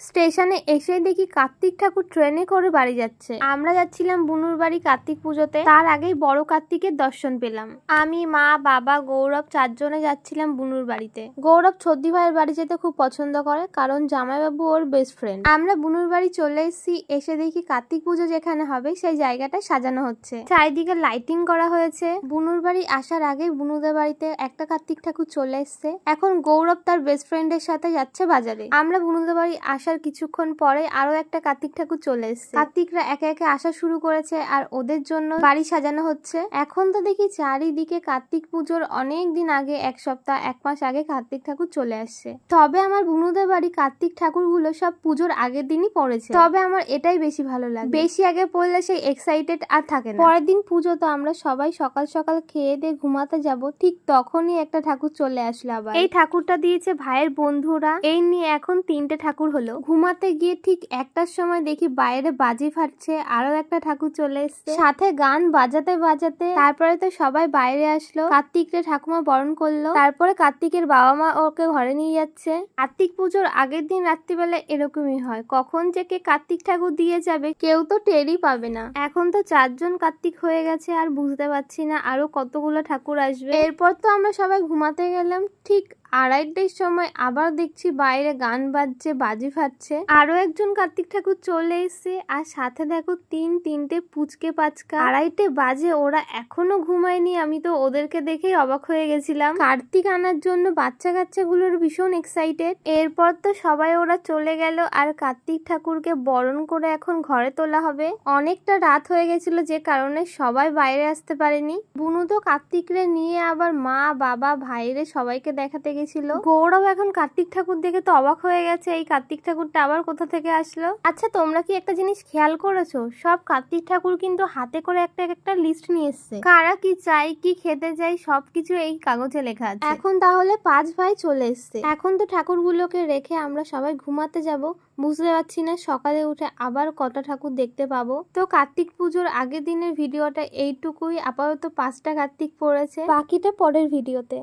স্টেশনে এসে দেখি কার্তিক ঠাকুর ট্রেনে করে বাড়ি যাচ্ছে। আমরা যাচ্ছিলাম বুনুর বাড়ি কার্তিক পুজোতে। তার আগেই বড় কার্তিকের দর্শন পেলাম। আমি, মা, বাবা, গৌরব চারজনে যাচ্ছিলাম বুনুর বাড়িতে। গৌরব ছদ্দি ভাইয়ের বাড়ি যেতে খুব পছন্দ করে, কারণ জামাইবাবু ওর বেস্ট ফ্রেন্ড। আমরা বুনুর বাড়ি চলে এসেছি। এসে দেখি কার্তিক পুজো যেখানে হবে সেই জায়গাটা সাজানো হচ্ছে, চারিদিকে লাইটিং করা হয়েছে। বুনুর বাড়ি আসার আগেই বুনুদের বাড়িতে একটা কার্তিক ঠাকুর চলে এসছে। এখন গৌরব তার বেস্ট ফ্রেন্ডের সাথে যাচ্ছে বাজারে। আমরা বুনুদের বাড়ি আসার কিছুক্ষণ পরে আরো একটা কার্তিক ঠাকুর চলে এসছে। কার্তিকরা একে একে আসা শুরু করেছে আর ওদের জন্য বাড়ি সাজানো হচ্ছে। এখন তো দেখি চারিদিকে কার্তিক পুজোর অনেক দিন আগে, এক সপ্তাহ এক মাস আগে কার্তিক ঠাকুর চলে আসছে। তবে আমার বুনুদের বাড়ি কার্তিক ঠাকুর গুলো সব পুজোর আগের দিনই পড়েছে। তবে আমার এটাই বেশি ভালো লাগে, বেশি আগে পড়লে সেই এক্সাইটেড আর থাকে না। পরের দিন পুজো তো আমরা সবাই সকাল সকাল খেয়ে দিয়ে ঘুমাতে যাব, ঠিক তখনই একটা ঠাকুর চলে আসলো আবার। এই ঠাকুরটা দিয়েছে ভাইয়ের বন্ধুরা। এই নিয়ে এখন 3টে ঠাকুর হলো। ঘুমাতে গিয়ে ঠিক 1টার সময় দেখি বাইরে বাজি ফাটছে, আরো একটা ঠাকুর চলে এসছে, সাথে গান বাজাতে বাজাতে। তারপরে তো সবাই বাইরে আসলো, কার্তিককে ঠাকুমা বরণ করলো। তারপরে কার্তিকের বাবা মা ওকে ঘরে নিয়ে যাচ্ছে। কার্তিক পুজোর আগের দিন রাত্রিবেলা এরকমই হয়, কখন যে কে কার্তিক ঠাকুর দিয়ে যাবে কেউ তো টেরই পাবে না। এখন তো 4জন কার্তিক হয়ে গেছে, আর বুঝতে পারছি না আরো কতগুলো ঠাকুর আসবে। এরপর তো আমরা সবাই ঘুমাতে গেলাম। ঠিক 2:30টার সময় আবার দেখছি বাইরে গান বাজছে, বাজি ফাটছে। আরো একজন কার্তিক ঠাকুর চলে এসছে, আর সাথে দেখো 3টে পুচকে পাচকা। 2:30 বাজে, ওরা এখনো ঘুমায়নি। আমি তো ওদেরকে দেখেই অবাক হয়ে গেছিলাম। কার্তিক আনার জন্য বাচ্চা কাচ্চাগুলোর ভীষণ এক্সাইটেড। এরপর তো সবাই ওরা চলে গেল, আর কার্তিক ঠাকুরকে বরণ করে এখন ঘরে তোলা হবে। অনেকটা রাত হয়ে গেছিল, যে কারণে সবাই বাইরে আসতে পারেনি। বুনু তো কার্তিকরে নিয়ে আবার মা, বাবা, ভাইরে সবাইকে দেখাতে গেছিল। গৌরব এখন কার্তিক ঠাকুর দেখে তো অবাক হয়ে গেছে, এই কার্তিক ঠাকুরটা আবার কোথা থেকে আসলো। আচ্ছা, তোমরা কি একটা জিনিস খেয়াল করেছো? সব কার্তিক ঠাকুর কিন্তু হাতে করে একটা লিস্ট নিয়ে এসছে। কারা কি চাই, কি খেতে চাই, সবকিছু এই কাগজে লেখা আছে। এখন তাহলে 5 ভাই চলে এসছে। এখন তো ঠাকুরগুলোকে রেখে আমরা সবাই ঘুমাতে যাব। বুঝতে পারছি না সকালে উঠে আবার কটা ঠাকুর দেখতে পাবো। তো কার্তিক পুজোর আগের দিনের ভিডিওটা এইটুকুই। আপাতত 5টা কার্তিক পড়েছে, বাকিটা পরের ভিডিওতে।